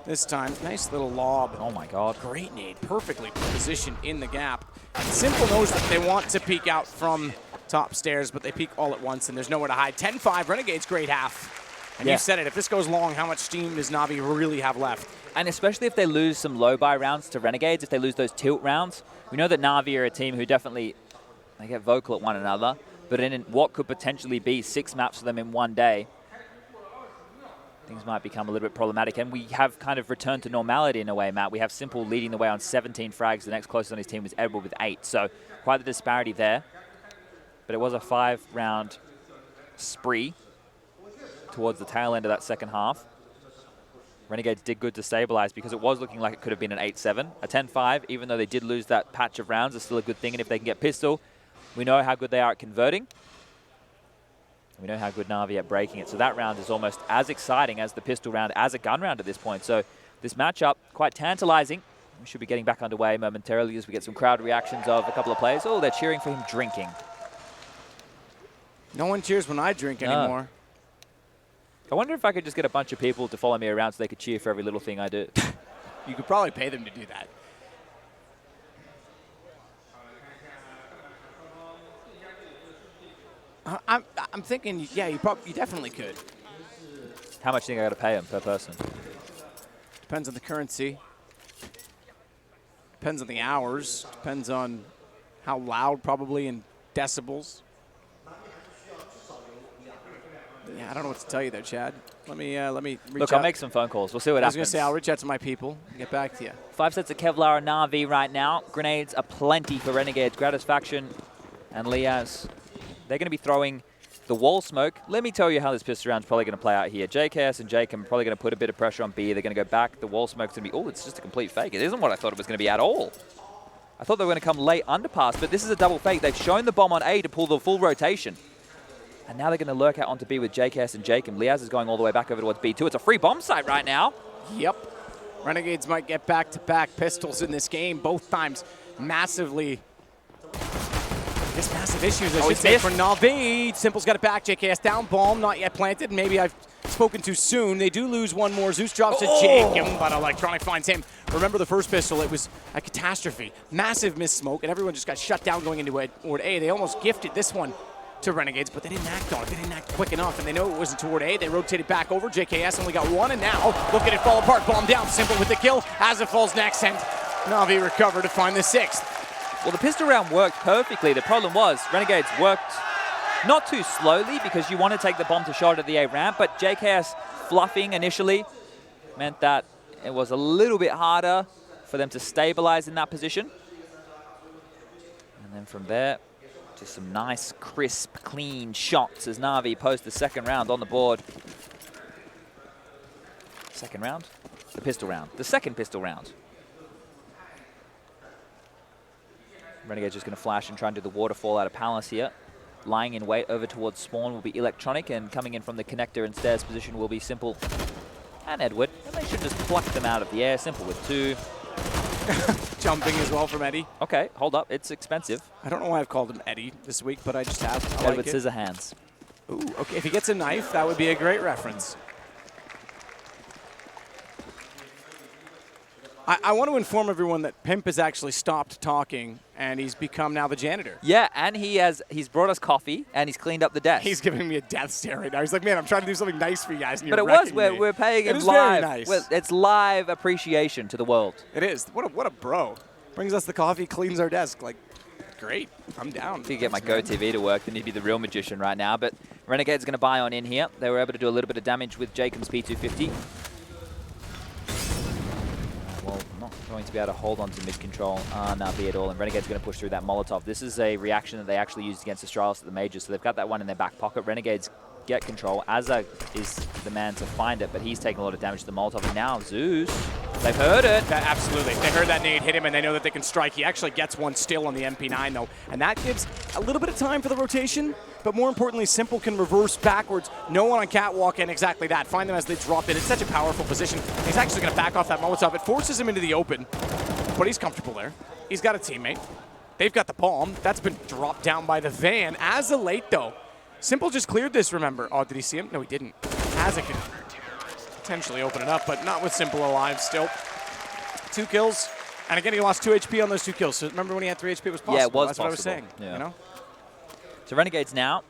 This time, nice little lob. Oh my God. Great nade, perfectly positioned in the gap. Simple knows that they want to peek out from top stairs, but they peek all at once, and there's nowhere to hide. 10-5, Renegades, great half. And you said it, if this goes long, how much steam does Na'Vi really have left? And especially if they lose some low-buy rounds to Renegades, if they lose those tilt rounds. We know that Na'Vi are a team who definitely, they get vocal at one another, but in what could potentially be 6 maps for them in one day, things might become a little bit problematic. And we have kind of returned to normality in a way, Matt. We have Simple leading the way on 17 frags. The next closest on his team was Edward with 8. So quite the disparity there. But it was a 5-round spree towards the tail end of that second half. Renegades did good to stabilize because it was looking like it could have been an 8-7. A 10-5, even though they did lose that patch of rounds, is still a good thing. And if they can get pistol, we know how good they are at converting. We know how good Na'Vi at breaking it. So that round is almost as exciting as the pistol round, as a gun round at this point. So this matchup, quite tantalizing. We should be getting back underway momentarily as we get some crowd reactions of a couple of players. Oh, they're cheering for him drinking. No one cheers when I drink anymore. I wonder if I could just get a bunch of people to follow me around so they could cheer for every little thing I do. You could probably pay them to do that. I'm thinking, yeah, you definitely could. How much do you think I got to pay them per person? Depends on the currency. Depends on the hours. Depends on how loud, probably in decibels. Yeah, I don't know what to tell you there, Chad. Let me reach Look, out. I'll make some phone calls. We'll see what I was happens. going to say, I'll reach out to my people and get back to you. 5 sets of Kevlar and Na'Vi right now. Grenades are plenty for Renegades. Gratisfaction and Liaz. They're going to be throwing the wall smoke. Let me tell you how this pistol round's probably going to play out here. JKS and Jacob are probably going to put a bit of pressure on B. They're going to go back. The wall smoke's going to be, oh, it's just a complete fake. It isn't what I thought it was going to be at all. I thought they were going to come late underpass, but this is a double fake. They've shown the bomb on A to pull the full rotation. And now they're going to lurk out onto B with JKS and Jacob. Liaz is going all the way back over towards B2. It's a free bomb site right now. Yep. Renegades might get back-to-back pistols in this game. Both times massive issues, I should say, for Na'Vi. Simple's got it back. JKS down. Bomb not yet planted. Maybe I've spoken too soon. They do lose one more. Zeus drops to Jacob, but Electronic finds him. Remember the first pistol, it was a catastrophe. Massive miss smoke, and everyone just got shut down going into toward A. They almost gifted this one to Renegades, but they didn't act on it. They didn't act quick enough, and they know it wasn't toward A. They rotated back over. JKS only got one, and now look at it fall apart. Bomb down. Simple with the kill as it falls next, and Na'Vi recover to find the 6th. Well, the pistol round worked perfectly. The problem was Renegades worked not too slowly because you want to take the bomb to shot at the A ramp, but JKS fluffing initially meant that it was a little bit harder for them to stabilize in that position. And then from there, just some nice, crisp, clean shots as Na'Vi post the second round on the board. Second round? The pistol round. The second pistol round. Renegade's just going to flash and try and do the waterfall out of Palace here. Lying in wait over towards spawn will be Electronic, and coming in from the connector and stairs position will be Simple and Edward. And they should just pluck them out of the air. Simple with 2. Jumping as well from Eddie. Okay, hold up. It's expensive. I don't know why I've called him Eddie this week, but I just have. I Edward like it. Scissorhands. Ooh, okay. If he gets a knife, that would be a great reference. I want to inform everyone that Pimp has actually stopped talking, and he's become now the janitor. Yeah, and he's brought us coffee, and he's cleaned up the desk. He's giving me a death stare right now. He's like, man, I'm trying to do something nice for you guys, and you're But it was, wrecking me." we're paying him It is live. very nice. Well, it's live appreciation to the world. It is. What a bro. Brings us the coffee, cleans our desk. Like, great. I'm down. If you get my GoTV to work, then he'd be the real magician right now. But Renegade's going to buy on in here. They were able to do a little bit of damage with Jacob's P250. Well, not going to be able to hold on to mid-control Na'Vi at all. And Renegade's going to push through that Molotov. This is a reaction that they actually used against Astralis at the Majors. So they've got that one in their back pocket. Renegade's get control. Azza is the man to find it, but he's taking a lot of damage to the Molotov. And now Zeus, they've heard it. Absolutely. They heard that nade hit him, and they know that they can strike. He actually gets one still on the MP9, though. And that gives a little bit of time for the rotation, but more importantly, Simple can reverse backwards. No one on Catwalk, and exactly that. Find them as they drop in. It's such a powerful position. He's actually going to back off that Molotov. It forces him into the open, but he's comfortable there. He's got a teammate. They've got the bomb. That's been dropped down by the van. As a late, though. Simple just cleared this, remember. Oh, did he see him? No, he didn't. Azza can potentially open it up, but not with Simple alive still. 2 kills. And again, he lost 2 HP on those 2 kills. So remember when he had 3 HP, it was possible. Yeah, it was That's possible. what I was saying. Yeah. You know? So Renegades now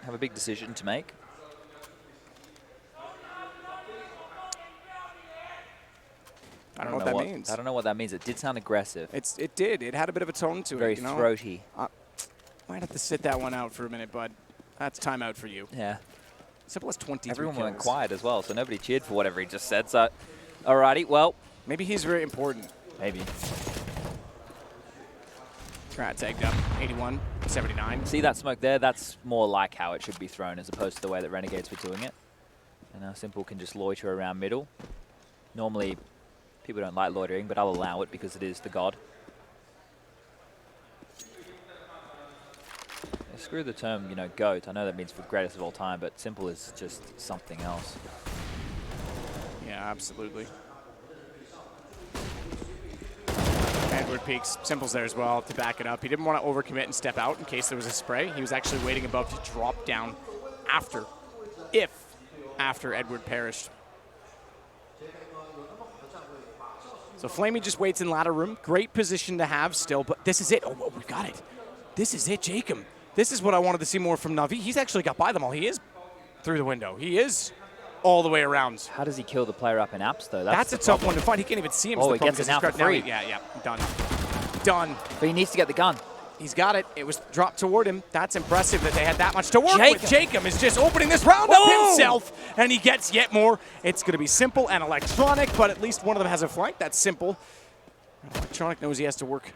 have a big decision to make. I don't know what that means. I don't know what that means. It did sound aggressive. It did. It had a bit of a tone to Very it. You know? throaty. Might have to sit that one out for a minute, bud. That's timeout for you. Yeah. Simple as 23 Everyone kills. went quiet as well, so nobody cheered for whatever he just said. So, alrighty, well. Maybe he's very important. Maybe. Alright, tagged up. 81, 79. See that smoke there? That's more like how it should be thrown as opposed to the way that Renegades were doing it. And now Simple can just loiter around middle. Normally, people don't like loitering, but I'll allow it because it is the god. Screw the term, you know, GOAT. I know that means for greatest of all time, but Simple is just something else. Yeah, absolutely. And Edward peeks. Simple's there as well to back it up. He didn't want to overcommit and step out in case there was a spray. He was actually waiting above to drop down after Edward perished. So Flamey just waits in ladder room. Great position to have still, but this is it. Oh, we got it. This is it, Jacob. This is what I wanted to see more from Na'Vi. He's actually got by them all. He is through the window. He is all the way around. How does he kill the player up in apps, though? That's a tough one to find. He can't even see him. Oh, he gets it now for free. Yeah, done. Done. But he needs to get the gun. He's got it. It was dropped toward him. That's impressive that they had that much to work with. Jacob is just opening this round up himself, and he gets yet more. It's going to be Simple and Electronic, but at least one of them has a flank. That's Simple. Electronic knows he has to work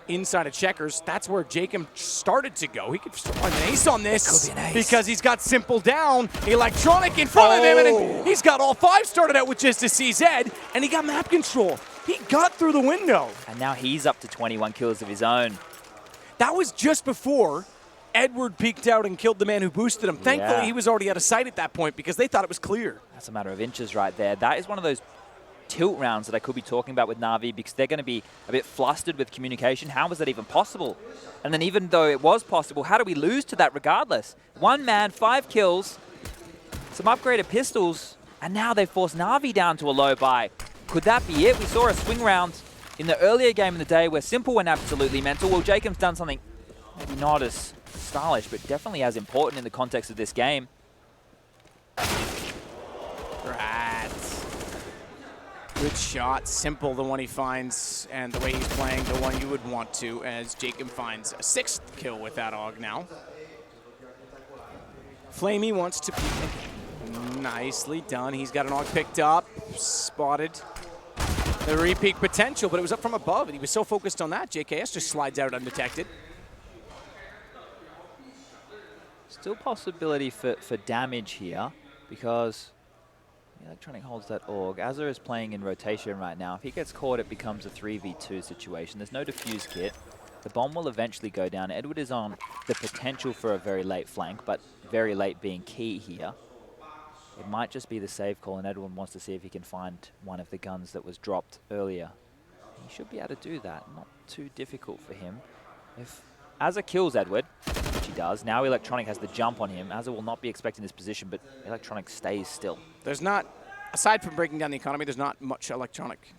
inside of checkers. That's where Jacob started to go. He could find an ace on this because he's got Simple down. Electronic in front of him, and he's got all 5 started out with just a CZ, and he got map control. He got through the window. And now he's up to 21 kills of his own. That was just before Edward peeked out and killed the man who boosted him. Thankfully, he was already out of sight at that point because they thought it was clear. That's a matter of inches right there. That is one of those tilt rounds that I could be talking about with Na'Vi because they're going to be a bit flustered with communication. How was that even possible? And then even though it was possible, how do we lose to that regardless? 1 man, 5 kills, some upgraded pistols, and now they forced Na'Vi down to a low buy. Could that be it? We saw a swing round in the earlier game in the day where Simple went absolutely mental. Well, Jacob's done something maybe not as stylish, but definitely as important in the context of this game. Rats. Good shot. Simple, the one he finds, and the way he's playing, the one you would want to, as Jacob finds a 6th kill with that AUG now. Flamey wants to peek. Nicely done. He's got an AUG picked up, spotted. The repeat potential, but it was up from above, and he was so focused on that, JKS just slides out undetected. Still possibility for damage here, because Electronic holds that AUG. Azza is playing in rotation right now. If he gets caught, it becomes a 3v2 situation. There's no defuse kit. The bomb will eventually go down. Edward is on the potential for a very late flank, but very late being key here. It might just be the save call, and Edward wants to see if he can find one of the guns that was dropped earlier. He should be able to do that. Not too difficult for him. If Azza kills Edward, which he does, now Electronic has the jump on him. Azza will not be expecting this position, but Electronic stays still. There's not, aside from breaking down the economy, there's not much Electronic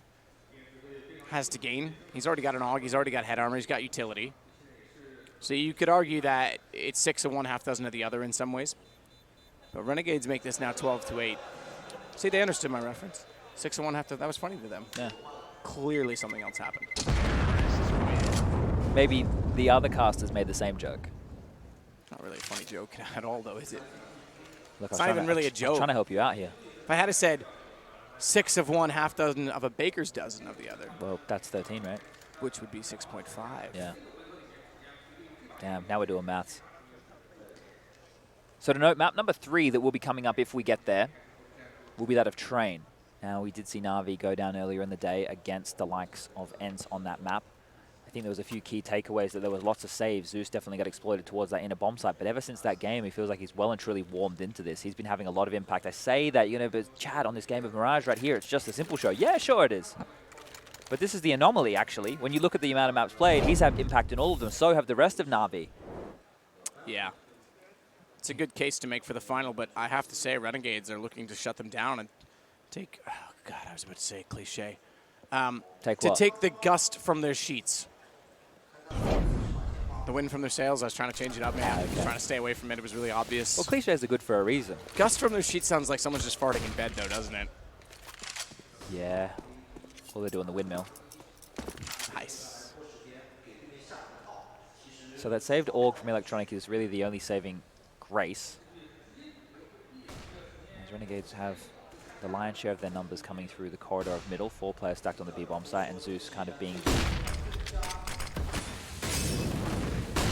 has to gain. He's already got an AUG, he's already got head armor, he's got utility. So you could argue that it's 6 of one, half dozen of the other in some ways. But Renegades make this now 12-8. See, they understood my reference. 6 of one, half dozen, that was funny to them. Yeah. Clearly something else happened. Maybe the other casters made the same joke. Not really a funny joke at all, though, is it? Look, it's not even really a joke. I'm trying to help you out here. If I had said 6 of one, half dozen of a baker's dozen of the other. Well, that's 13, right? Which would be 6.5. Yeah. Damn, now we're doing maths. So to note, map number 3 that will be coming up if we get there will be that of Train. Now, we did see Na'Vi go down earlier in the day against the likes of ENCE on that map. I think there was a few key takeaways that there was lots of saves. Zeus definitely got exploited towards that inner bomb site, but ever since that game, he feels like he's well and truly warmed into this. He's been having a lot of impact. I say that, you know, but Chad, on this game of Mirage right here, it's just a simple show. Yeah, sure it is. But this is the anomaly, actually. When you look at the amount of maps played, he's had impact in all of them. So have the rest of Na'Vi. Yeah. It's a good case to make for the final, but I have to say Renegades are looking to shut them down and take, oh God, I was about to say cliche. Take the gust from their sheets. The wind from their sails, I was trying to change it up, man. Okay. Trying to stay away from it, it was really obvious. Well, cliches are good for a reason. Gust from their sheets sounds like someone's just farting in bed, though, doesn't it? Yeah. All they're doing the windmill. Nice. So that saved AUG from Electronic is really the only saving grace. As Renegades have the lion's share of their numbers coming through the corridor of middle, 4 players stacked on the B-bomb site, and Zeus kind of being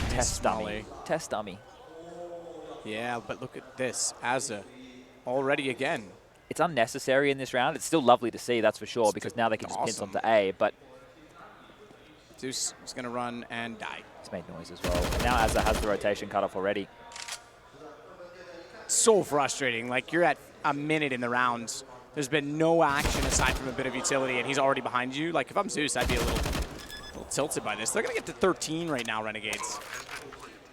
test dummy. Test dummy. Yeah, but look at this. Azza already again. It's unnecessary in this round. It's still lovely to see, that's for sure, because now they can just pinch onto A, but Zeus is going to run and die. It's made noise as well. And now Azza has the rotation cut off already. So frustrating. Like, you're at a minute in the rounds. There's been no action aside from a bit of utility, and he's already behind you. Like, if I'm Zeus, I'd be a little tilted by this. They're going to get to 13 right now, Renegades.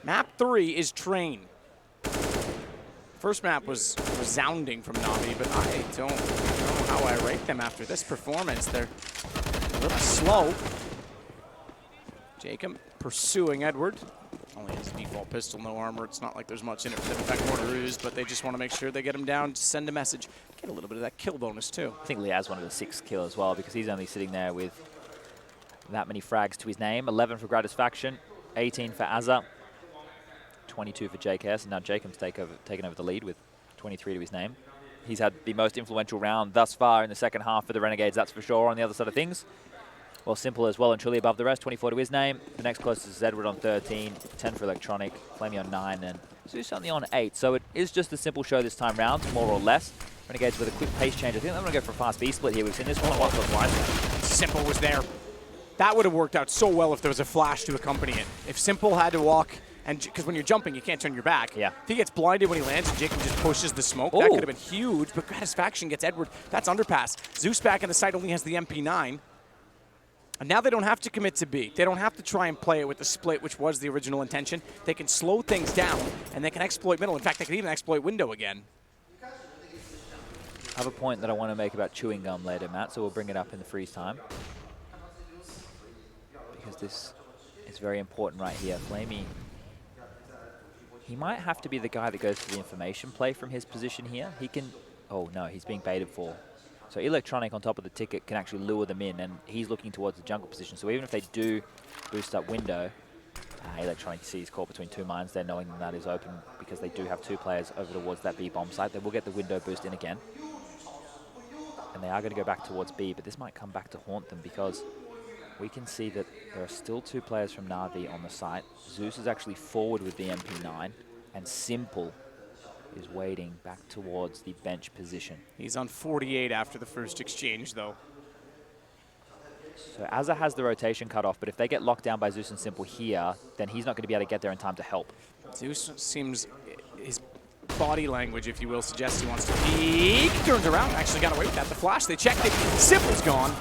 Map 3 is Train. First map was resounding from Na'Vi, but I don't know how I rate them after this performance. They're a little slow. Jacob pursuing Edward. Only has a default pistol, no armor. It's not like there's much in it for them. In fact, more to ruse, but they just want to make sure they get him down, send a message. Get a little bit of that kill bonus, too. I think Liaz wanted a 6 kill as well because he's only sitting there with that many frags to his name. 11 for Gratisfaction, 18 for Azza, 22 for JKS, and now Jacob's taken over the lead with 23 to his name. He's had the most influential round thus far in the second half for the Renegades, that's for sure, on the other side of things. Well, Simple as well and truly above the rest, 24 to his name. The next closest is Edward on 13, 10 for Electronic, Flamey on 9, and Zeus only on 8. So it is just a simple show this time round, more or less. Renegades with a quick pace change. I think they're going to go for a fast B split here. We've seen this one once or twice. Simple was there. That would have worked out so well if there was a flash to accompany it. If Simple had to walk, and because when you're jumping, you can't turn your back. Yeah. If he gets blinded when he lands and Jacob just pushes the smoke, that could have been huge. But Gratisfaction gets Edward. That's underpass. Zeus back in the side only has the MP9. And now they don't have to commit to B. They don't have to try and play it with the split, which was the original intention. They can slow things down, and they can exploit middle. In fact, they can even exploit window again. I have a point that I want to make about chewing gum later, Matt, so we'll bring it up in the freeze time. Because this is very important right here. Flamey, he might have to be the guy that goes for the information play from his position here. He can, oh no, he's being baited for. So Electronic on top of the ticket can actually lure them in, and he's looking towards the jungle position. So even if they do boost up window, Electronic sees caught between two mines there, knowing that is open because they do have two players over towards that B bomb site. They will get the window boost in again. And they are going to go back towards B, but this might come back to haunt them because we can see that there are still two players from Na'Vi on the site. Zeus is actually forward with the MP9, and Simple is waiting back towards the bench position. He's on 48 after the first exchange, though. So Azza has the rotation cut off, but if they get locked down by Zeus and Simple here, then he's not going to be able to get there in time to help. Zeus seems, his body language, if you will, suggests he wants to peek. Turns around, actually got away with that. The flash, they checked it. Simple's gone.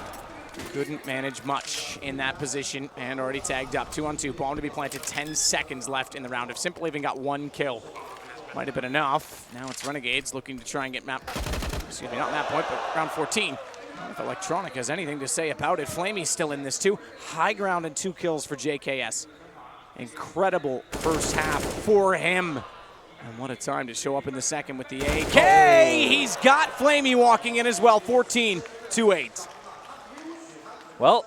Couldn't manage much in that position and already tagged up. 2-on-2, bomb to be planted, 10 seconds left in the round. If Simple even got one kill, might have been enough. Now it's Renegades looking to try and get map, excuse me, not map point, but round 14. If Electronic has anything to say about it. Flamey's still in this too. High ground and 2 kills for JKS. Incredible first half for him. And what a time to show up in the second with the AK. Oh. He's got Flamey walking in as well, 14-8. Well,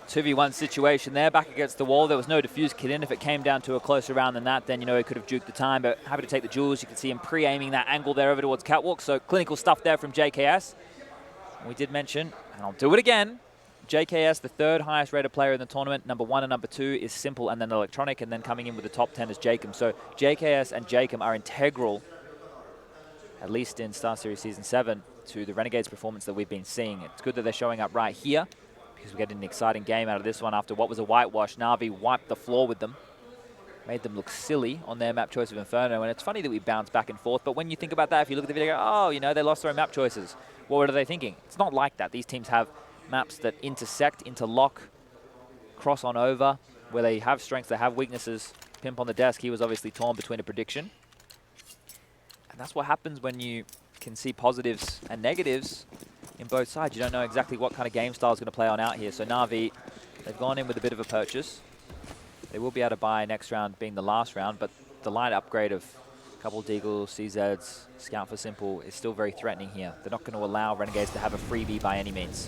2v1 situation there, back against the wall. There was no defuse kit in. If it came down to a closer round than that, then, you know, he could have juked the time, but happy to take the jewels. You can see him pre-aiming that angle there over towards Catwalk, so clinical stuff there from JKS. And we did mention, and I'll do it again, JKS, the third highest rated player in the tournament. Number 1 and number 2 is Simple, and then Electronic, and then coming in with the top 10 is Jacob. So JKS and Jacob are integral, at least in Star Series Season 7, to the Renegades performance that we've been seeing. It's good that they're showing up right here, because we're getting an exciting game out of this one. After what was a whitewash, Na'Vi wiped the floor with them. Made them look silly on their map choice of Inferno. And it's funny that we bounce back and forth, but when you think about that, if you look at the video, oh, you know, they lost their own map choices. What are they thinking? It's not like that. These teams have maps that intersect, interlock, cross on over, where they have strengths, they have weaknesses. Pimp on the desk, he was obviously torn between a prediction. And that's what happens when you can see positives and negatives in both sides. You don't know exactly what kind of game style is going to play on out here. So Na'Vi, they've gone in with a bit of a purchase. They will be able to buy next round being the last round, but the light upgrade of a couple Deagles, CZs, Scout for Simple is still very threatening here. They're not going to allow Renegades to have a freebie by any means.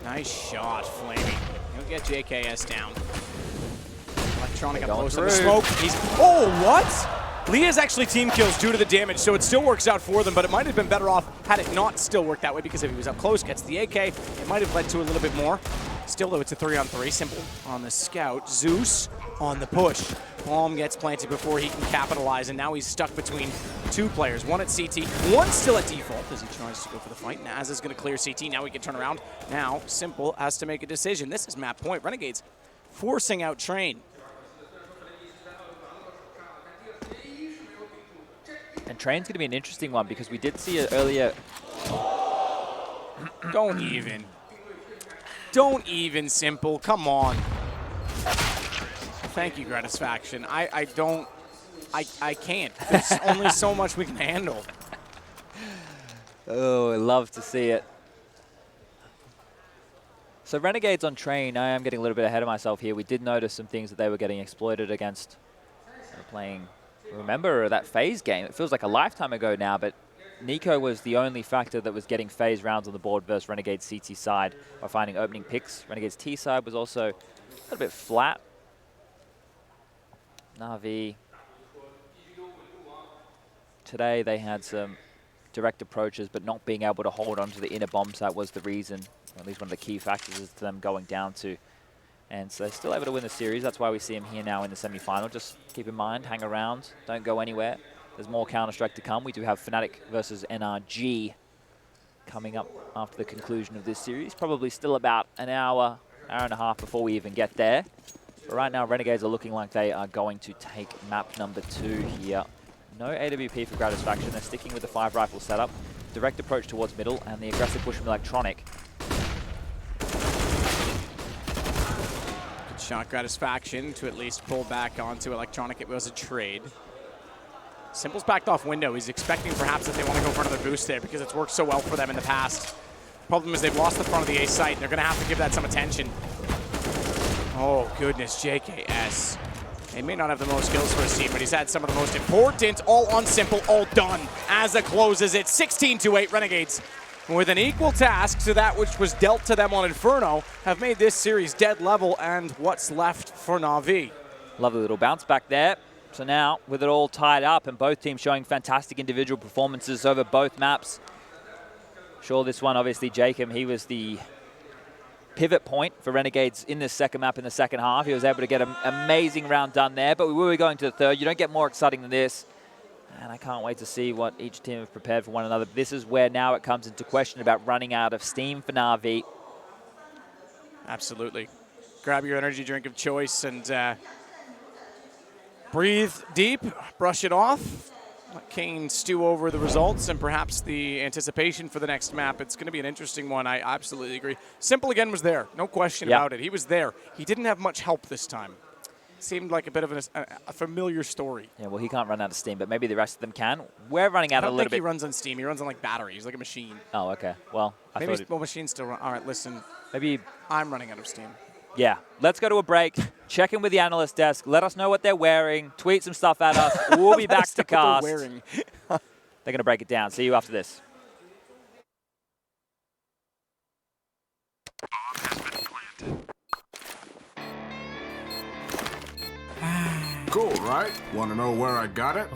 Nice shot, Flamey. He'll get JKS down. Electronic up close on the smoke. He's, oh, what? Leah's actually team kills due to the damage, so it still works out for them, but it might have been better off had it not still worked that way, because if he was up close, gets the AK, it might have led to a little bit more. Still, though, it's a 3-on-3. Simple on the scout. Zeus on the push. Bomb gets planted before he can capitalize, and now he's stuck between two players. One at CT, one still at default as he tries to go for the fight. Naz is going to clear CT. Now he can turn around. Now Simple has to make a decision. This is map point. Renegades forcing out Train. And Train's going to be an interesting one because we did see it earlier. Don't even. Don't even, Simple. Come on. Thank you, Gratisfaction. I can't. There's only so much we can handle. Oh, I love to see it. So Renegades on Train, I am getting a little bit ahead of myself here. We did notice some things that they were getting exploited against. They were playing, remember that FaZe game? It feels like a lifetime ago now, but Nico was the only factor that was getting FaZe rounds on the board versus Renegade's CT side by finding opening picks. Renegade's T side was also a little bit flat. Na'Vi. Today they had some direct approaches, but not being able to hold on to the inner bomb site was the reason, or at least one of the key factors is them going down to. And so they're still able to win the series. That's why we see them here now in the semi-final. Just keep in mind, hang around, don't go anywhere. There's more Counter-Strike to come. We do have Fnatic versus NRG coming up after the conclusion of this series. Probably still about an hour and a half before we even get there. But right now, Renegades are looking like they are going to take map number 2 here. No AWP for Gratisfaction. They're sticking with the 5 rifle setup. Direct approach towards middle and the aggressive push from Electronic. Good shot, Gratisfaction, to at least pull back onto Electronic. It was a trade. Simple's backed off window. He's expecting perhaps that they want to go for another boost there because it's worked so well for them in the past. Problem is they've lost the front of the A site. They're going to have to give that some attention. Oh, goodness, JKS. He may not have the most skills for his team, but he's had some of the most important, all on Simple, all done. As it closes it, 16-8 Renegades. With an equal task to that which was dealt to them on Inferno, have made this series dead level and what's left for Na'Vi. Lovely little bounce back there. So now, with it all tied up and both teams showing fantastic individual performances over both maps. Sure, this one, obviously, Jacob, he was the pivot point for Renegades in this second map in the second half. He was able to get an amazing round done there, but we will be going to the third. You don't get more exciting than this. And I can't wait to see what each team have prepared for one another. This is where now it comes into question about running out of steam for Na'Vi. Absolutely. Grab your energy drink of choice and breathe deep, brush it off. Let Kane stew over the results and perhaps the anticipation for the next map. It's going to be an interesting one. I absolutely agree. Simple again was there. No question about it. He was there. He didn't have much help this time. Seemed like a bit of a familiar story. Yeah, well, he can't run out of steam, but maybe the rest of them can. We're running out a little bit. I don't think he runs on steam. He runs on like battery. He's like a machine. Oh, okay. Well, maybe machines still run. All right, listen. Maybe I'm running out of steam. Yeah, let's go to a break. Check in with the analyst desk. Let us know what they're wearing. Tweet some stuff at us. We'll be back to cast. They're going to break it down. See you after this. Cool, right? Want to know where I got it?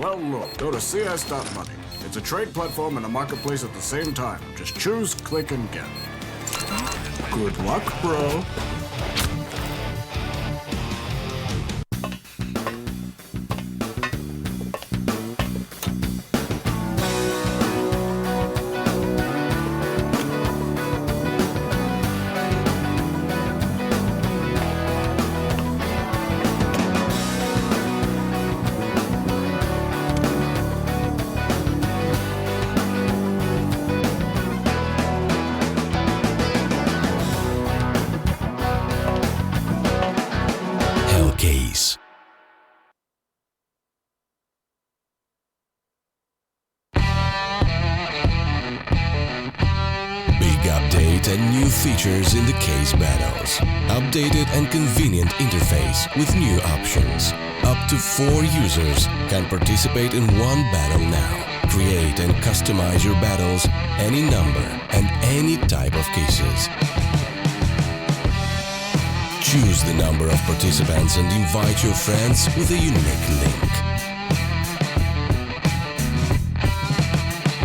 Well, look, go to CS.money. It's a trade platform and a marketplace at the same time. Just choose, click, and get. Good luck, bro. And new features in the case battles. Updated and convenient interface with new options. Up to 4 users can participate in one battle now. Create and customize your battles, any number and any type of cases. Choose the number of participants and invite your friends with a unique link.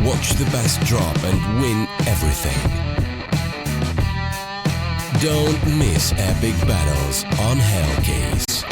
Watch the best drop and win everything. Don't miss epic battles on Hellcase.